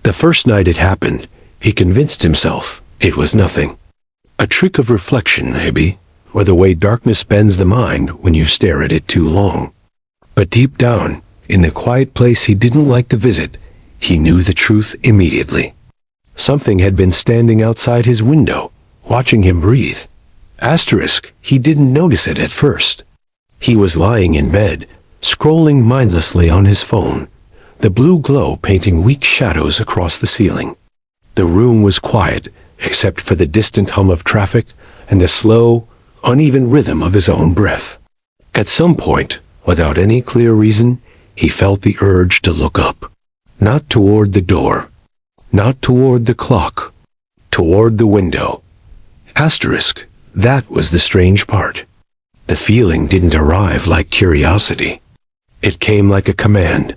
The first night it happened, he convinced himself it was nothing. A trick of reflection, maybe, or the way darkness bends the mind when you stare at it too long. But deep down, in the quiet place he didn't like to visit, he knew the truth immediately. Something had been standing outside his window, watching him breathe. Asterisk, he didn't notice it at first. He was lying in bed, scrolling mindlessly on his phone, the blue glow painting weak shadows across the ceiling. The room was quiet, except for the distant hum of traffic and the slow, uneven rhythm of his own breath. At some point, without any clear reason, he felt the urge to look up. Not toward the door, not toward the clock, toward the window. Asterisk, that was the strange part. The feeling didn't arrive like curiosity. It came like a command.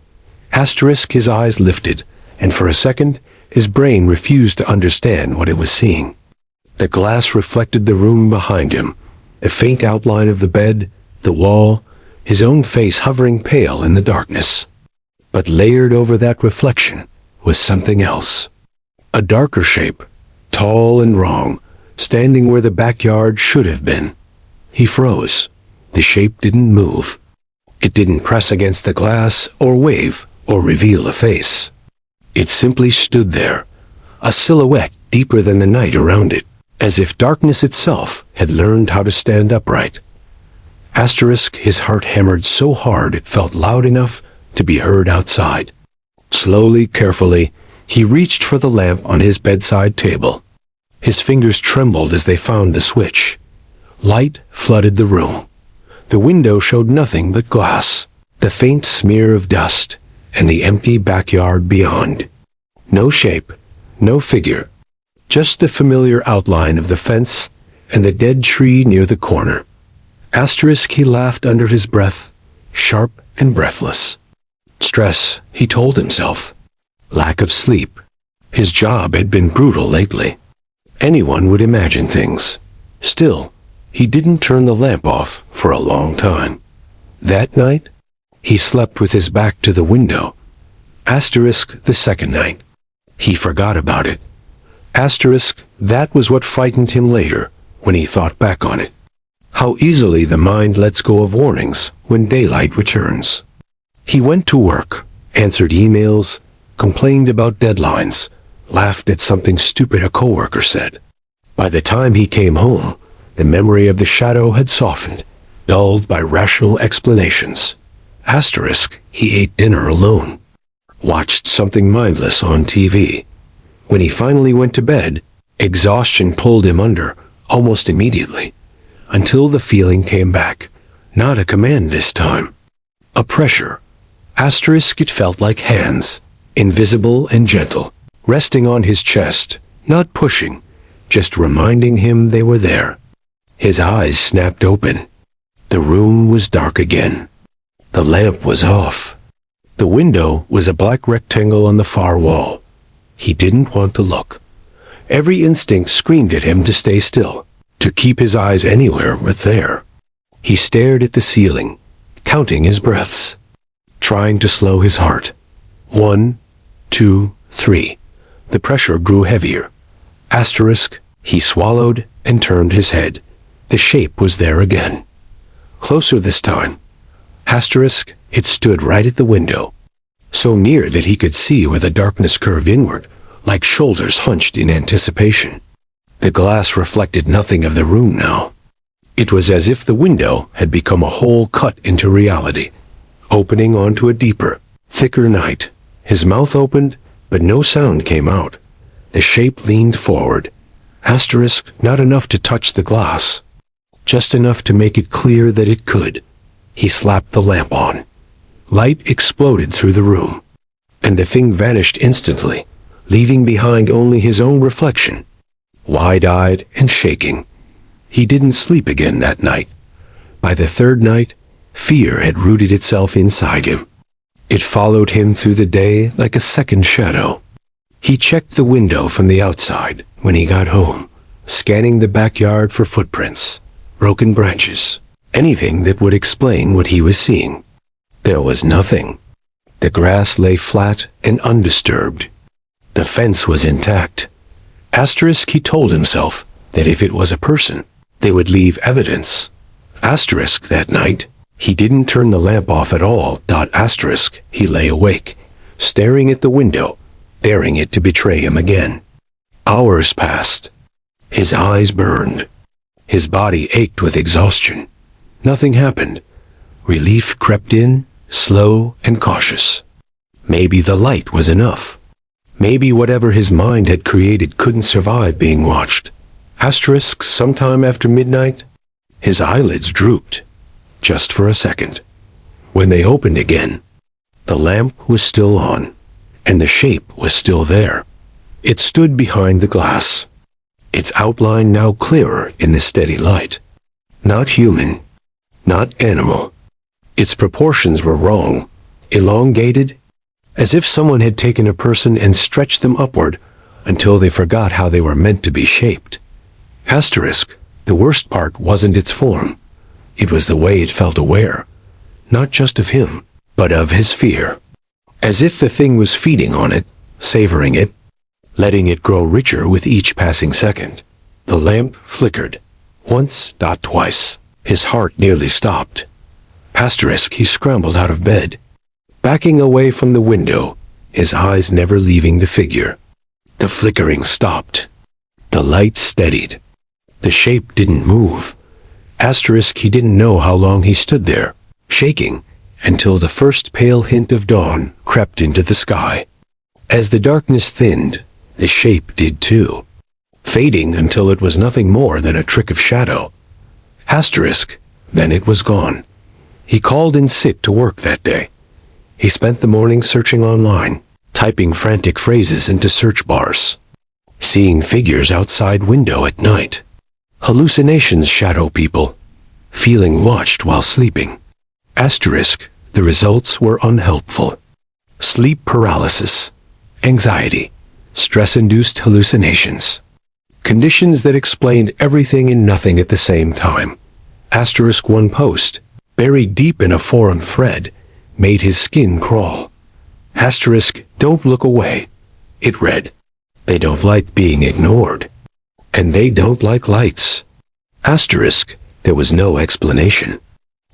Asterisk, his eyes lifted, and for a second, his brain refused to understand what it was seeing. The glass reflected the room behind him, a faint outline of the bed, the wall, his own face hovering pale in the darkness. But layered over that reflection was something else. A darker shape, tall and wrong, standing where the backyard should have been. He froze. The shape didn't move. It didn't press against the glass or wave or reveal a face. It simply stood there, a silhouette deeper than the night around it, as if darkness itself had learned how to stand upright. Asterisk, his heart hammered so hard it felt loud enough to be heard outside. Slowly, carefully, he reached for the lamp on his bedside table. His fingers trembled as they found the switch. Light flooded the room. The window showed nothing but glass, the faint smear of dust, and the empty backyard beyond. No shape, no figure, just the familiar outline of the fence and the dead tree near the corner. Asterisk, he laughed under his breath, sharp and breathless. Stress, he told himself. Lack of sleep. His job had been brutal lately. Anyone would imagine things. Still, he didn't turn the lamp off for a long time. That night, he slept with his back to the window. Asterisk, the second night. He forgot about it. Asterisk, that was what frightened him later, when he thought back on it. How easily the mind lets go of warnings when daylight returns. He went to work, answered emails, complained about deadlines, laughed at something stupid a coworker said. By the time he came home, the memory of the shadow had softened, dulled by rational explanations. Asterisk, he ate dinner alone, watched something mindless on TV. When he finally went to bed, exhaustion pulled him under almost immediately, until the feeling came back, not a command this time. A pressure. Asterisk, it felt like hands, invisible and gentle, resting on his chest, not pushing, just reminding him they were there. His eyes snapped open. The room was dark again. The lamp was off. The window was a black rectangle on the far wall. He didn't want to look. Every instinct screamed at him to stay still, to keep his eyes anywhere but there. He stared at the ceiling, counting his breaths, trying to slow his heart. 1, 2, 3. The pressure grew heavier. Asterisk, he swallowed and turned his head. The shape was there again. Closer this time. Asterisk, it stood right at the window, so near that he could see where the darkness curved inward, like shoulders hunched in anticipation. The glass reflected nothing of the room now. It was as if the window had become a hole cut into reality, opening onto a deeper, thicker night. His mouth opened, but no sound came out. The shape leaned forward. Asterisk, not enough to touch the glass, just enough to make it clear that it could. He slapped the lamp on. Light exploded through the room, and the thing vanished instantly, leaving behind only his own reflection, wide-eyed and shaking. He didn't sleep again that night. By the third night, fear had rooted itself inside him. It followed him through the day like a second shadow. He checked the window from the outside when he got home, scanning the backyard for footprints, broken branches, anything that would explain what he was seeing. There was nothing. The grass lay flat and undisturbed. The fence was intact. Asterisk, he told himself that if it was a person, they would leave evidence. Asterisk, that night, he didn't turn the lamp off at all. Asterisk, he lay awake, staring at the window, daring it to betray him again. Hours passed. His eyes burned. His body ached with exhaustion. Nothing happened. Relief crept in, slow and cautious. Maybe the light was enough. Maybe whatever his mind had created couldn't survive being watched. Asterisk, sometime after midnight, his eyelids drooped, just for a second. When they opened again, the lamp was still on, and the shape was still there. It stood behind the glass, its outline now clearer in the steady light. Not human, not animal. Its proportions were wrong, elongated, as if someone had taken a person and stretched them upward until they forgot how they were meant to be shaped. Asterisk, the worst part wasn't its form. It was the way it felt aware, not just of him, but of his fear. As if the thing was feeding on it, savoring it, letting it grow richer with each passing second. The lamp flickered. Once, twice. His heart nearly stopped. Asterisk, he scrambled out of bed, backing away from the window, his eyes never leaving the figure. The flickering stopped. The light steadied. The shape didn't move. Asterisk, he didn't know how long he stood there, shaking, until the first pale hint of dawn crept into the sky. As the darkness thinned, the shape did too, fading until it was nothing more than a trick of shadow. Asterisk, then it was gone. He called in sick to work that day. He spent the morning searching online, typing frantic phrases into search bars, seeing figures outside window at night. Hallucinations shadow people, feeling watched while sleeping. Asterisk, the results were unhelpful. Sleep paralysis, anxiety, stress-induced hallucinations. Conditions that explained everything and nothing at the same time. Asterisk, one post, buried deep in a forum thread, made his skin crawl. Asterisk, don't look away. It read, they don't like being ignored. And they don't like lights. Asterisk, there was no explanation.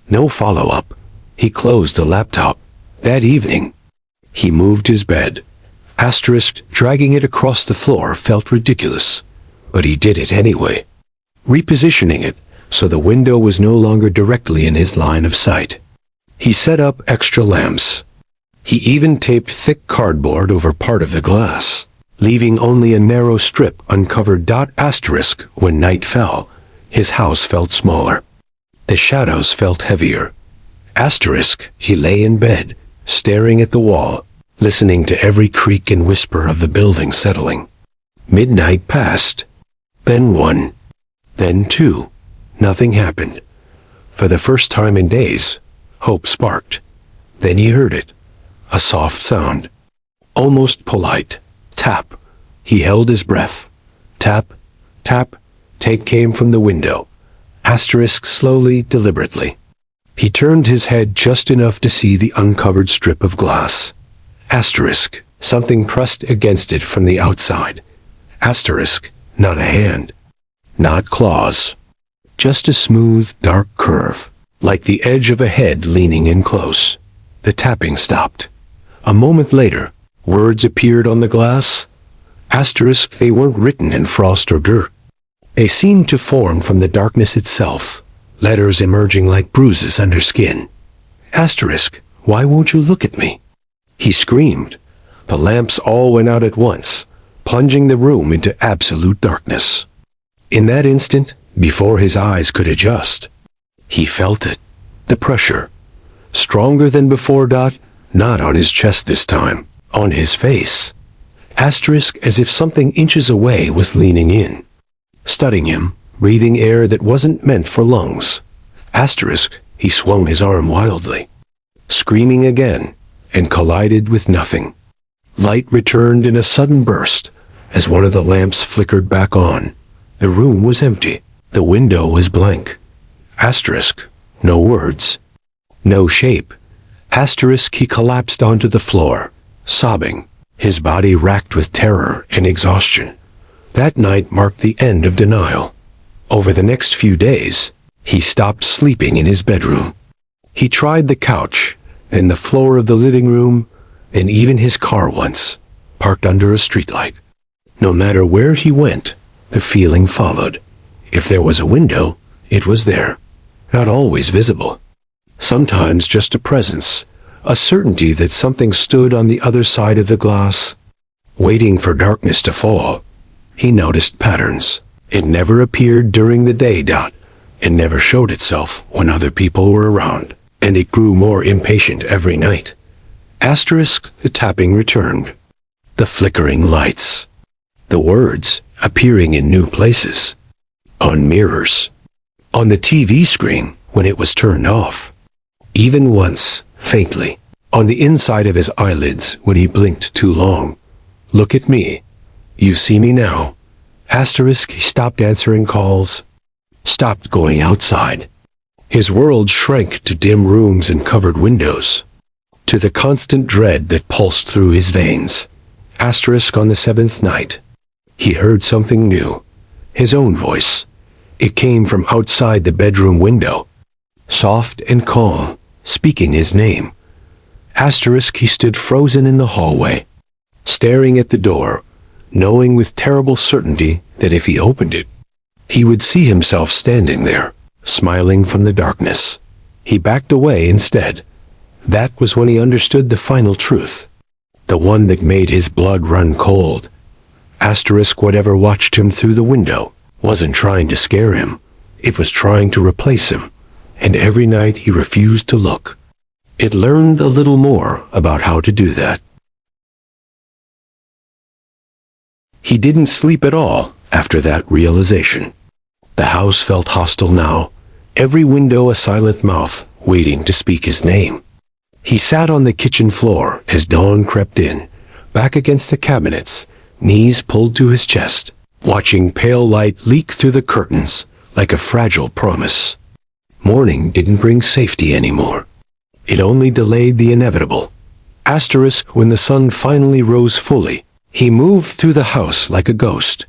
No follow-up. He closed the laptop. That evening, he moved his bed. Asterisk, dragging it across the floor felt ridiculous, but he did it anyway, repositioning it so the window was no longer directly in his line of sight. He set up extra lamps. He even taped thick cardboard over part of the glass, leaving only a narrow strip uncovered. Asterisk, when night fell, his house felt smaller. The shadows felt heavier. Asterisk, he lay in bed, staring at the wall, listening to every creak and whisper of the building settling. Midnight passed. Then 1. Then 2. Nothing happened. For the first time in days, hope sparked. Then he heard it. A soft sound. Almost polite. Tap. He held his breath. Tap, tap, take came from the window. Asterisk, slowly, deliberately. He turned his head just enough to see the uncovered strip of glass. Asterisk, something pressed against it from the outside. Asterisk, not a hand. Not claws. Just a smooth, dark curve, like the edge of a head leaning in close. The tapping stopped. A moment later, words appeared on the glass. Asterisk, they weren't written in frost or dirt. They seemed to form from the darkness itself, letters emerging like bruises under skin. Asterisk, why won't you look at me? He screamed. The lamps all went out at once, plunging the room into absolute darkness. In that instant, before his eyes could adjust, he felt it. The pressure. Stronger than before. Not on his chest this time. On his face. Asterisk, as if something inches away was leaning in, studying him, breathing air that wasn't meant for lungs. Asterisk, he swung his arm wildly, screaming again, and collided with nothing. Light returned in a sudden burst as one of the lamps flickered back on. The room was empty. The window was blank. Asterisk, no words. No shape. Asterisk, he collapsed onto the floor, sobbing, his body racked with terror and exhaustion. That night marked the end of denial. Over the next few days, he stopped sleeping in his bedroom. He tried the couch, then the floor of the living room, and even his car once, parked under a streetlight. No matter where he went, the feeling followed. If there was a window, it was there. Not always visible. Sometimes just a presence, a certainty that something stood on the other side of the glass, waiting for darkness to fall. He noticed patterns. It never appeared during the day. It never showed itself when other people were around, and it grew more impatient every night. The tapping returned. The flickering lights. The words appearing in new places. On mirrors. On the TV screen when it was turned off. Even once, faintly, on the inside of his eyelids when he blinked too long. Look at me. You see me now. He stopped answering calls. Stopped going outside. His world shrank to dim rooms and covered windows. To the constant dread that pulsed through his veins. On the seventh night, he heard something new. His own voice. It came from outside the bedroom window. Soft and calm, speaking his name. He stood frozen in the hallway, staring at the door, knowing with terrible certainty that if he opened it, he would see himself standing there, smiling from the darkness. He backed away instead. That was when he understood the final truth. The one that made his blood run cold. Whatever watched him through the window wasn't trying to scare him. It was trying to replace him. And every night he refused to look. It learned a little more about how to do that. He didn't sleep at all after that realization. The house felt hostile now, every window a silent mouth waiting to speak his name. He sat on the kitchen floor as dawn crept in, back against the cabinets, knees pulled to his chest, watching pale light leak through the curtains like a fragile promise. Morning didn't bring safety anymore. It only delayed the inevitable. When the sun finally rose fully, he moved through the house like a ghost,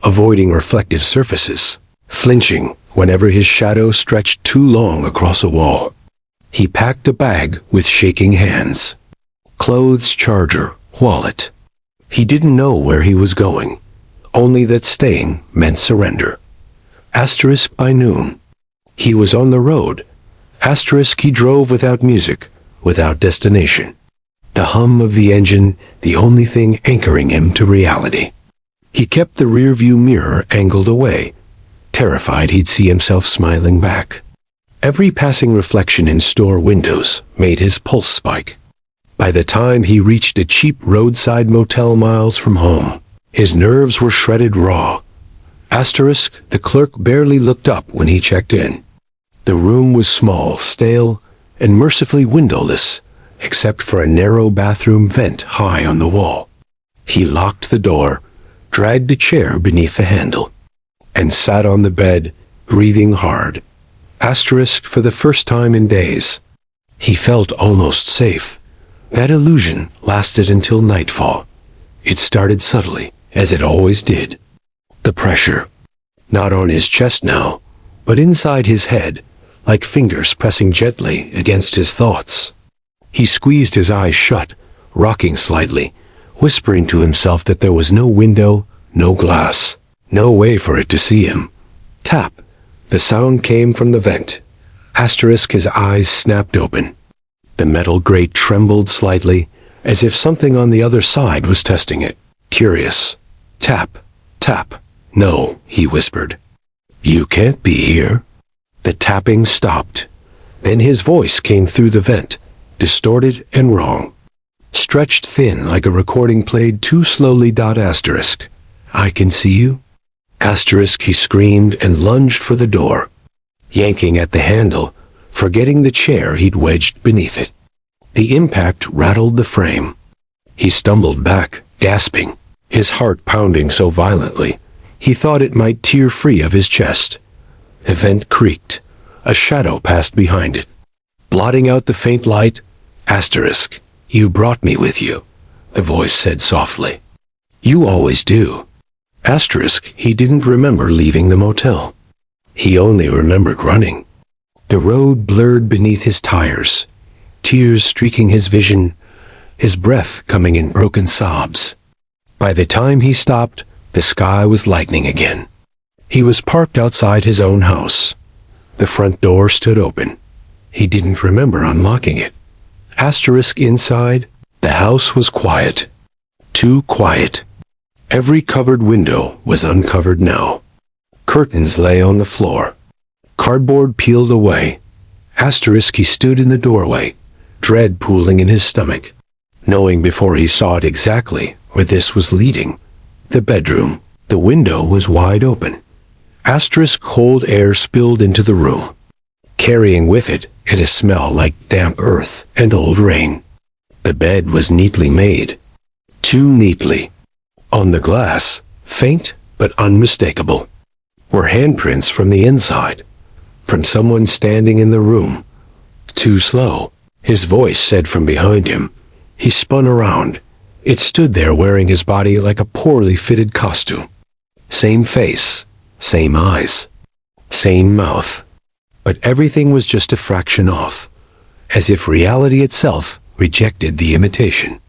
avoiding reflective surfaces, flinching whenever his shadow stretched too long across a wall. He packed a bag with shaking hands. Clothes, charger, wallet. He didn't know where he was going, only that staying meant surrender. By noon, he was on the road. He drove without music, without destination. The hum of the engine, the only thing anchoring him to reality. He kept the rearview mirror angled away, terrified he'd see himself smiling back. Every passing reflection in store windows made his pulse spike. By the time he reached a cheap roadside motel miles from home, his nerves were shredded raw. The clerk barely looked up when he checked in. The room was small, stale, and mercifully windowless, except for a narrow bathroom vent high on the wall. He locked the door, dragged a chair beneath the handle, and sat on the bed, breathing hard. For the first time in days. He felt almost safe. That illusion lasted until nightfall. It started subtly, as it always did. The pressure. Not on his chest now, but inside his head, like fingers pressing gently against his thoughts. He squeezed his eyes shut, rocking slightly, whispering to himself that there was no window, no glass, no way for it to see him. Tap. The sound came from the vent. His eyes snapped open. The metal grate trembled slightly, as if something on the other side was testing it. Curious. Tap. Tap. No, he whispered. You can't be here. The tapping stopped. Then his voice came through the vent, distorted and wrong. Stretched thin like a recording played too slowly. I can see you? He screamed and lunged for the door, yanking at the handle, forgetting the chair he'd wedged beneath it. The impact rattled the frame. He stumbled back, gasping, his heart pounding so violently, he thought it might tear free of his chest. The vent creaked. A shadow passed behind it, blotting out the faint light. You brought me with you. the voice said softly. You always do. Asterisk, he didn't remember leaving the motel. He only remembered running. The road blurred beneath his tires, tears streaking his vision, his breath coming in broken sobs. By the time he stopped, the sky was lightening again. He was parked outside his own house. The front door stood open. He didn't remember unlocking it. Asterisk inside, the house was quiet. Too quiet. Every covered window was uncovered now. Curtains lay on the floor. Cardboard peeled away. Asterisk, he stood in the doorway, dread pooling in his stomach, knowing before he saw it exactly where this was leading. The bedroom. The window was wide open. Asterisk, cold air spilled into the room, carrying with it a smell like damp earth and old rain. The bed was neatly made. Too neatly. On the glass, faint but unmistakable, were handprints from the inside, from someone standing in the room. Too slow, his voice said from behind him. He spun around. It stood there wearing his body like a poorly fitted costume. Same face, same eyes, same mouth. But everything was just a fraction off, as if reality itself rejected the imitation.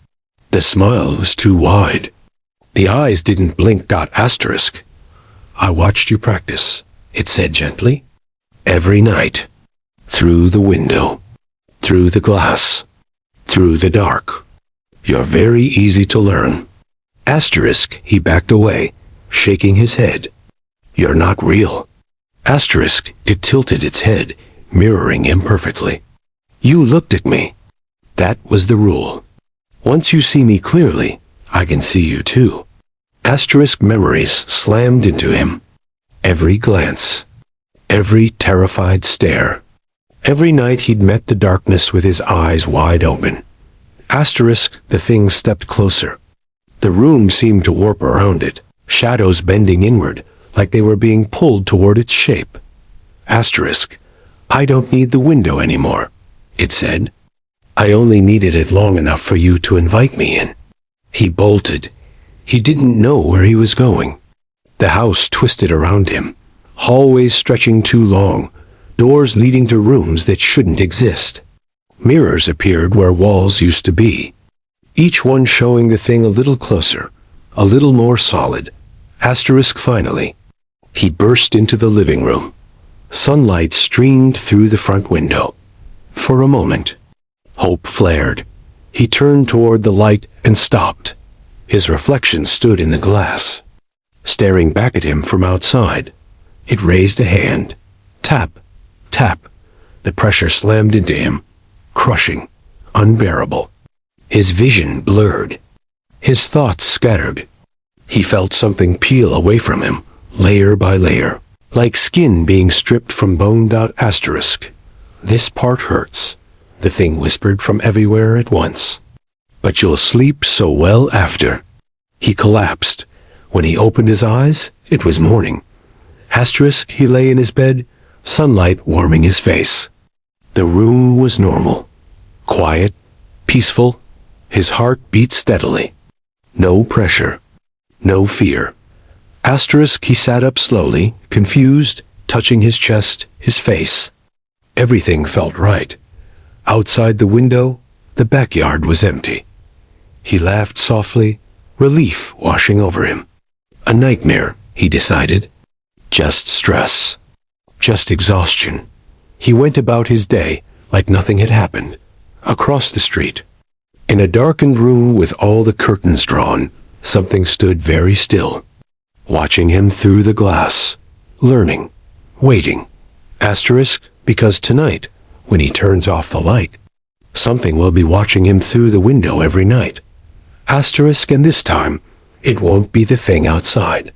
The smile was too wide. The eyes didn't blink. Asterisk. I watched you practice, it said gently. Every night. Through the window. Through the glass. Through the dark. You're very easy to learn. Asterisk, he backed away, shaking his head. You're not real. Asterisk, it tilted its head, mirroring him perfectly. You looked at me. That was the rule. Once you see me clearly, I can see you too. Asterisk memories slammed into him. Every glance. Every terrified stare. Every night he'd met the darkness with his eyes wide open. Asterisk, the thing stepped closer. The room seemed to warp around it, shadows bending inward, like they were being pulled toward its shape. Asterisk, I don't need the window anymore, it said. I only needed it long enough for you to invite me in. He bolted. He didn't know where he was going. The house twisted around him, hallways stretching too long, doors leading to rooms that shouldn't exist. Mirrors appeared where walls used to be, each one showing the thing a little closer, a little more solid. Asterisk finally. He burst into the living room. Sunlight streamed through the front window. For a moment, hope flared. He turned toward the light and stopped. His reflection stood in the glass, staring back at him from outside. It raised a hand. Tap, tap. The pressure slammed into him, crushing, unbearable. His vision blurred. His thoughts scattered. He felt something peel away from him, layer by layer, like skin being stripped from boned out. Asterisk. This part hurts, the thing whispered from everywhere at once. But you'll sleep so well after. He collapsed. When he opened his eyes, it was morning. Asterisk, he lay in his bed, sunlight warming his face. The room was normal. Quiet, peaceful. His heart beat steadily. No pressure. No fear. Asterisk, he sat up slowly, confused, touching his chest, his face. Everything felt right. Outside the window, the backyard was empty. He laughed softly, relief washing over him. A nightmare, he decided. Just stress. Just exhaustion. He went about his day like nothing had happened. Across the street, in a darkened room with all the curtains drawn, something stood very still, watching him through the glass, learning, waiting. Asterisk, because tonight, when he turns off the light, something will be watching him through the window every night. Asterisk, and this time, it won't be the thing outside.